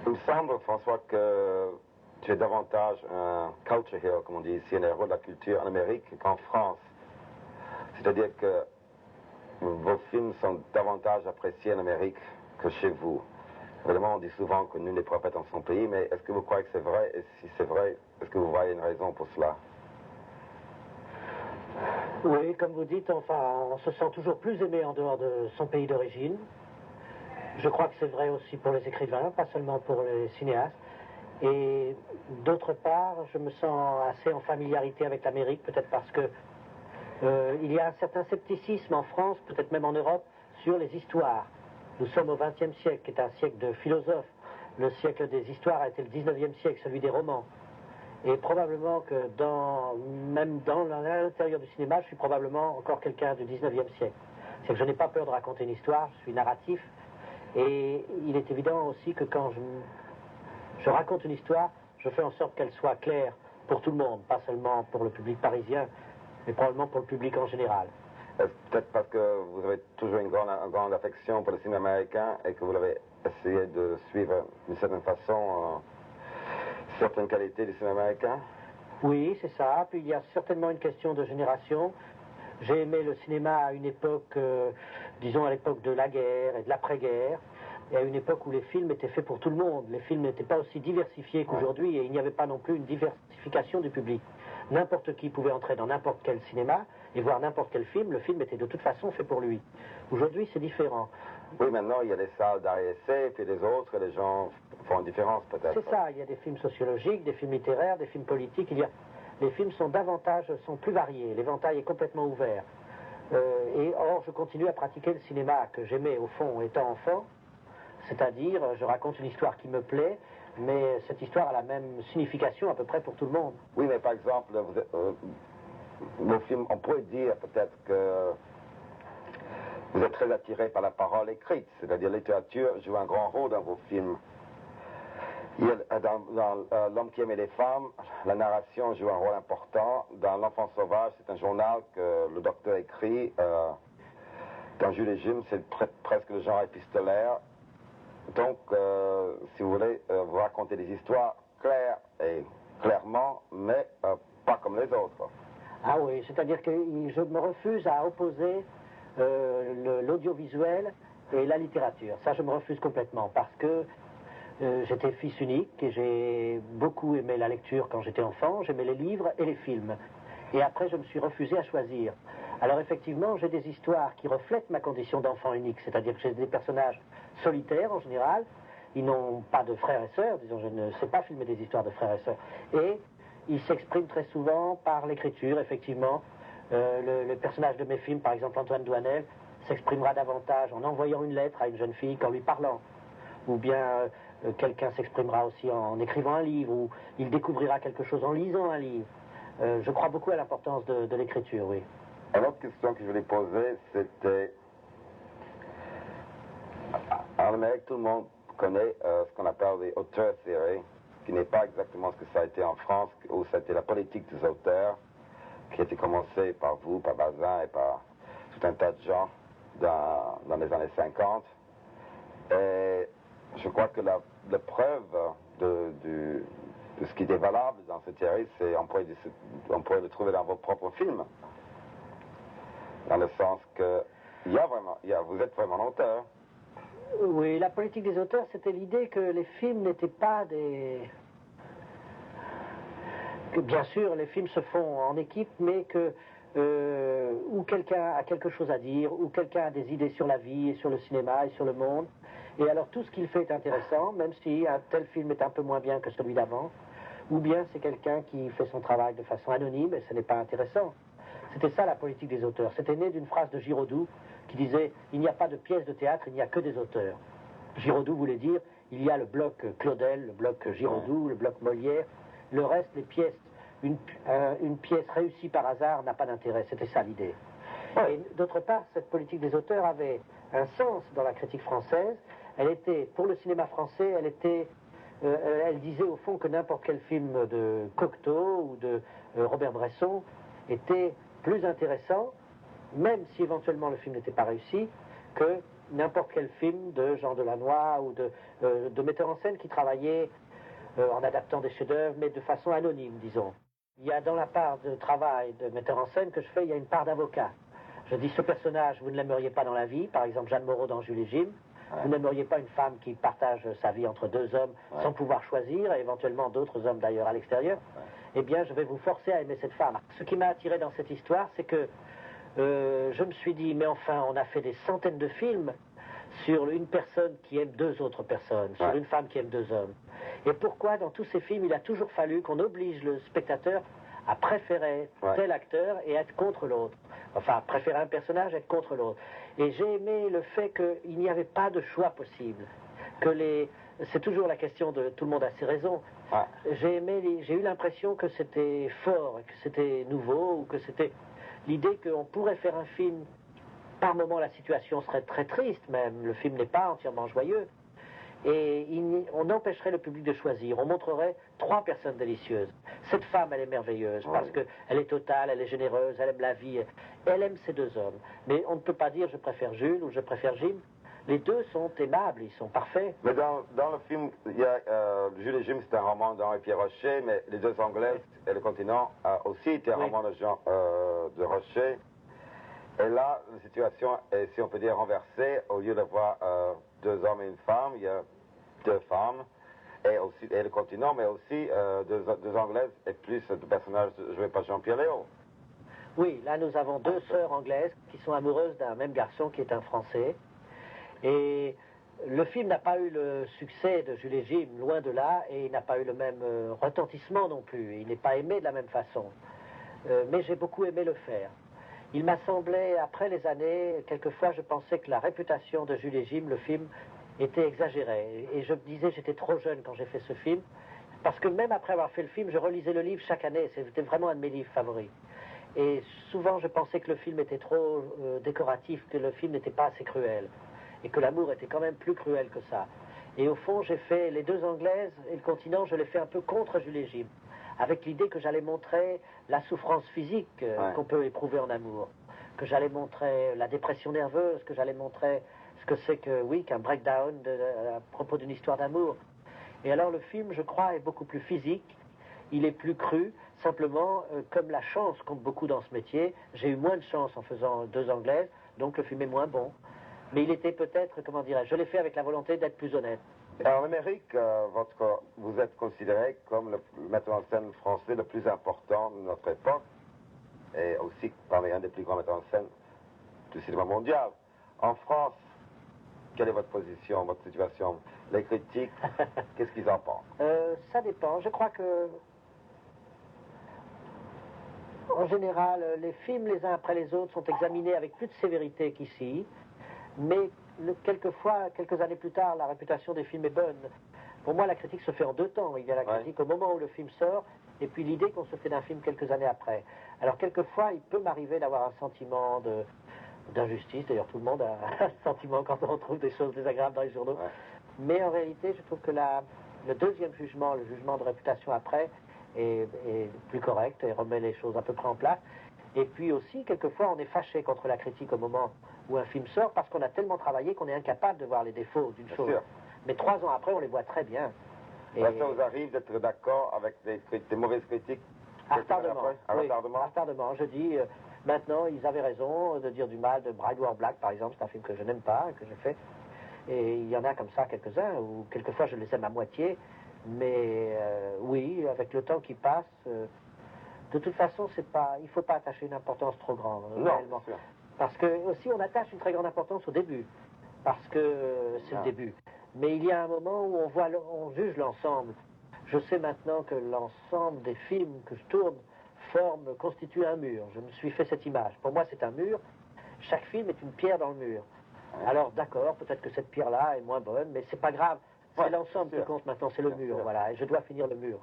Il me semble, François, que tu es davantage un culture hero, comme on dit ici, un héros de la culture en Amérique qu'en France. C'est-à-dire que vos films sont davantage appréciés en Amérique que chez vous. Évidemment, on dit souvent que nul n'est prophète en son pays, mais est-ce que vous croyez que c'est vrai? Et si c'est vrai, est-ce que vous voyez une raison pour cela? Oui, comme vous dites, enfin, on se sent toujours plus aimé en dehors de son pays d'origine. Je crois que c'est vrai aussi pour les écrivains, pas seulement pour les cinéastes. Et d'autre part, je me sens assez en familiarité avec l'Amérique, peut-être parce que il y a un certain scepticisme en France, peut-être même en Europe, sur les histoires. Nous sommes au XXe siècle, qui est un siècle de philosophes. Le siècle des histoires a été le XIXe siècle, celui des romans. Et probablement que même dans l'intérieur du cinéma, je suis probablement encore quelqu'un du XIXe siècle. C'est que je n'ai pas peur de raconter une histoire, je suis narratif. Et il est évident aussi que quand je raconte une histoire, je fais en sorte qu'elle soit claire pour tout le monde, pas seulement pour le public parisien, mais probablement pour le public en général. Peut-être parce que vous avez toujours une grande affection pour le cinéma américain et que vous avez essayé de suivre d'une certaine façon certaines qualités du cinéma américain? Oui, c'est ça. Puis il y a certainement une question de génération. J'ai aimé le cinéma à une époque, disons à l'époque de la guerre et de l'après-guerre, et à une époque où les films étaient faits pour tout le monde. Les films n'étaient pas aussi diversifiés qu'aujourd'hui, et il n'y avait pas non plus une diversification du public. N'importe qui pouvait entrer dans n'importe quel cinéma et voir n'importe quel film. Le film était de toute façon fait pour lui. Aujourd'hui, c'est différent. Oui, maintenant, il y a des salles d'arrêt-essai, puis les autres, les gens font une différence peut-être. C'est ça, il y a des films sociologiques, des films littéraires, des films politiques. Les films sont plus variés, l'éventail est complètement ouvert. Et or, je continue à pratiquer le cinéma que j'aimais au fond étant enfant, c'est-à-dire, je raconte une histoire qui me plaît, mais cette histoire a la même signification à peu près pour tout le monde. Oui, mais par exemple, vos films, on pourrait dire peut-être que vous êtes très attiré par la parole écrite, c'est-à-dire la littérature joue un grand rôle dans vos films. Dans L'homme qui aimait les femmes, la narration joue un rôle important. Dans L'enfant sauvage, c'est un journal que le docteur écrit. Dans Jules et Jim, c'est presque le genre épistolaire. Donc, si vous voulez, vous racontez des histoires claires et clairement, mais pas comme les autres. Ah oui, c'est-à-dire que je me refuse à opposer l'audiovisuel et la littérature. Ça, je me refuse complètement parce que j'étais fils unique et j'ai beaucoup aimé la lecture quand j'étais enfant. J'aimais les livres et les films. Et après, je me suis refusé à choisir. Alors effectivement, j'ai des histoires qui reflètent ma condition d'enfant unique, c'est-à-dire que j'ai des personnages solitaires en général. Ils n'ont pas de frères et sœurs, disons, je ne sais pas filmer des histoires de frères et sœurs. Et ils s'expriment très souvent par l'écriture, effectivement. Le personnage de mes films, par exemple Antoine Douanel, s'exprimera davantage en envoyant une lettre à une jeune fille qu'en lui parlant. Ou bien quelqu'un s'exprimera aussi en écrivant un livre, ou il découvrira quelque chose en lisant un livre. Je crois beaucoup à l'importance de l'écriture, oui. Une autre question que je voulais poser, c'était... En Amérique, tout le monde connaît ce qu'on appelle les auteurs serrés, qui n'est pas exactement ce que ça a été en France, où ça a été la politique des auteurs, qui a été commencée par vous, par Bazin et par tout un tas de gens dans les années 50. Et je crois que la preuve de ce qui est valable dans ce théorie, c'est on pourrait le trouver dans vos propres films. Dans le sens que vous êtes vraiment auteur. Oui, la politique des auteurs, c'était l'idée que les films n'étaient pas des... Que, bien sûr, les films se font en équipe, mais que où quelqu'un a quelque chose à dire, où quelqu'un a des idées sur la vie et sur le cinéma et sur le monde. Et alors tout ce qu'il fait est intéressant, même si un tel film est un peu moins bien que celui d'avant. Ou bien c'est quelqu'un qui fait son travail de façon anonyme et ce n'est pas intéressant. C'était ça la politique des auteurs. C'était né d'une phrase de Giraudoux qui disait « Il n'y a pas de pièces de théâtre, il n'y a que des auteurs ». Giraudoux voulait dire « Il y a le bloc Claudel, le bloc Giraudoux, le bloc Molière, le reste, les pièces. Une pièce réussie par hasard n'a pas d'intérêt ». C'était ça l'idée. Et d'autre part, cette politique des auteurs avait un sens dans la critique française. Elle était, pour le cinéma français, elle disait au fond que n'importe quel film de Cocteau ou de Robert Bresson était plus intéressant, même si éventuellement le film n'était pas réussi, que n'importe quel film de Jean Delannoy ou de metteurs en scène qui travaillaient en adaptant des chefs-d'œuvre, mais de façon anonyme, disons. Il y a dans la part de travail de metteur en scène que je fais, il y a une part d'avocat. Je dis, ce personnage, vous ne l'aimeriez pas dans la vie, par exemple Jeanne Moreau dans Jules et Jim. Ouais. Vous n'aimeriez pas une femme qui partage sa vie entre deux hommes sans pouvoir choisir, et éventuellement d'autres hommes d'ailleurs à l'extérieur. Eh bien, je vais vous forcer à aimer cette femme. Ce qui m'a attiré dans cette histoire, c'est que je me suis dit, mais enfin, on a fait des centaines de films sur une personne qui aime deux autres personnes, sur une femme qui aime deux hommes. Et pourquoi, dans tous ces films, il a toujours fallu qu'on oblige le spectateur à préférer tel acteur et être contre l'autre. Enfin, préférer un personnage et être contre l'autre. Et j'ai aimé le fait qu'il n'y avait pas de choix possible. C'est toujours la question de tout le monde a ses raisons. J'ai eu l'impression que c'était fort, que c'était nouveau, ou que c'était l'idée qu'on pourrait faire un film. Par moments, la situation serait très triste même. Le film n'est pas entièrement joyeux. Et on empêcherait le public de choisir. On montrerait trois personnes délicieuses. Cette femme, elle est merveilleuse parce qu'elle est totale, elle est généreuse, elle aime la vie. Elle aime ces deux hommes. Mais on ne peut pas dire je préfère Jules ou je préfère Jim. Les deux sont aimables, ils sont parfaits. Mais dans le film, il y a Jules et Jim, c'est un roman d'Henri Pierre Rocher, mais Les Deux Anglaises et Le Continent a aussi été un roman de Rocher. Et là, la situation est, si on peut dire, renversée. Au lieu d'avoir deux hommes et une femme, il y a deux femmes et Le Continent, mais aussi deux Anglaises et plus de personnages joués par Jean-Pierre Léaud. Oui, là nous avons deux sœurs anglaises qui sont amoureuses d'un même garçon qui est un Français. Et le film n'a pas eu le succès de Jules et Jim, loin de là, et il n'a pas eu le même retentissement non plus. Il n'est pas aimé de la même façon. Mais j'ai beaucoup aimé le faire. Il m'a semblé, après les années, quelquefois je pensais que la réputation de Jules et Jim, le film, était exagérée. Et je me disais, j'étais trop jeune quand j'ai fait ce film, parce que même après avoir fait le film, je relisais le livre chaque année. C'était vraiment un de mes livres favoris. Et souvent, je pensais que le film était trop décoratif, que le film n'était pas assez cruel. Et que l'amour était quand même plus cruel que ça. Et au fond, j'ai fait Les Deux Anglaises et Le Continent, je l'ai fait un peu contre Jules et Jim, avec l'idée que j'allais montrer la souffrance physique qu'on peut éprouver en amour, que j'allais montrer la dépression nerveuse, que j'allais montrer ce que c'est qu'un breakdown à propos d'une histoire d'amour. Et alors le film, je crois, est beaucoup plus physique, il est plus cru, simplement, comme la chance compte beaucoup dans ce métier, j'ai eu moins de chance en faisant Deux Anglaises, donc le film est moins bon. Mais il était peut-être, comment dirais-je, je l'ai fait avec la volonté d'être plus honnête. En Amérique, vous êtes considéré comme le metteur en scène français le plus important de notre époque, et aussi parmi un des plus grands metteurs en scène du cinéma mondial. En France, quelle est votre position, votre situation? Les critiques, qu'est-ce qu'ils en pensent? Ça dépend. Je crois que, en général, les films les uns après les autres sont examinés avec plus de sévérité qu'ici. Mais quelquefois, quelques années plus tard, la réputation des films est bonne. Pour moi, la critique se fait en deux temps. Il y a la critique au moment où le film sort, et puis l'idée qu'on se fait d'un film quelques années après. Alors, quelquefois, il peut m'arriver d'avoir un sentiment d'injustice. D'ailleurs, tout le monde a un sentiment quand on trouve des choses désagréables dans les journaux. Mais en réalité, je trouve que le deuxième jugement, le jugement de réputation après, est plus correct et remet les choses à peu près en place. Et puis aussi, quelquefois, on est fâché contre la critique au moment où un film sort parce qu'on a tellement travaillé qu'on est incapable de voir les défauts d'une chose. Sûr. Mais 3 ans après, on les voit très bien. Et ça vous arrive d'être d'accord avec des mauvaises critiques? À retardement. À retardement. Je dis, maintenant, ils avaient raison de dire du mal de Bride War Black, par exemple. C'est un film que je n'aime pas, que j'ai fait. Et il y en a comme ça quelques-uns, où quelquefois je les aime à moitié. Mais oui, avec le temps qui passe... de toute façon, il ne faut pas attacher une importance trop grande. Non, parce que aussi, on attache une très grande importance au début, parce que c'est le début. Mais il y a un moment où on juge l'ensemble. Je sais maintenant que l'ensemble des films que je tourne constitue un mur. Je me suis fait cette image. Pour moi, c'est un mur. Chaque film est une pierre dans le mur. Alors, d'accord, peut-être que cette pierre-là est moins bonne, mais c'est pas grave. C'est l'ensemble qui compte maintenant, c'est le mur, voilà. Et je dois finir le mur.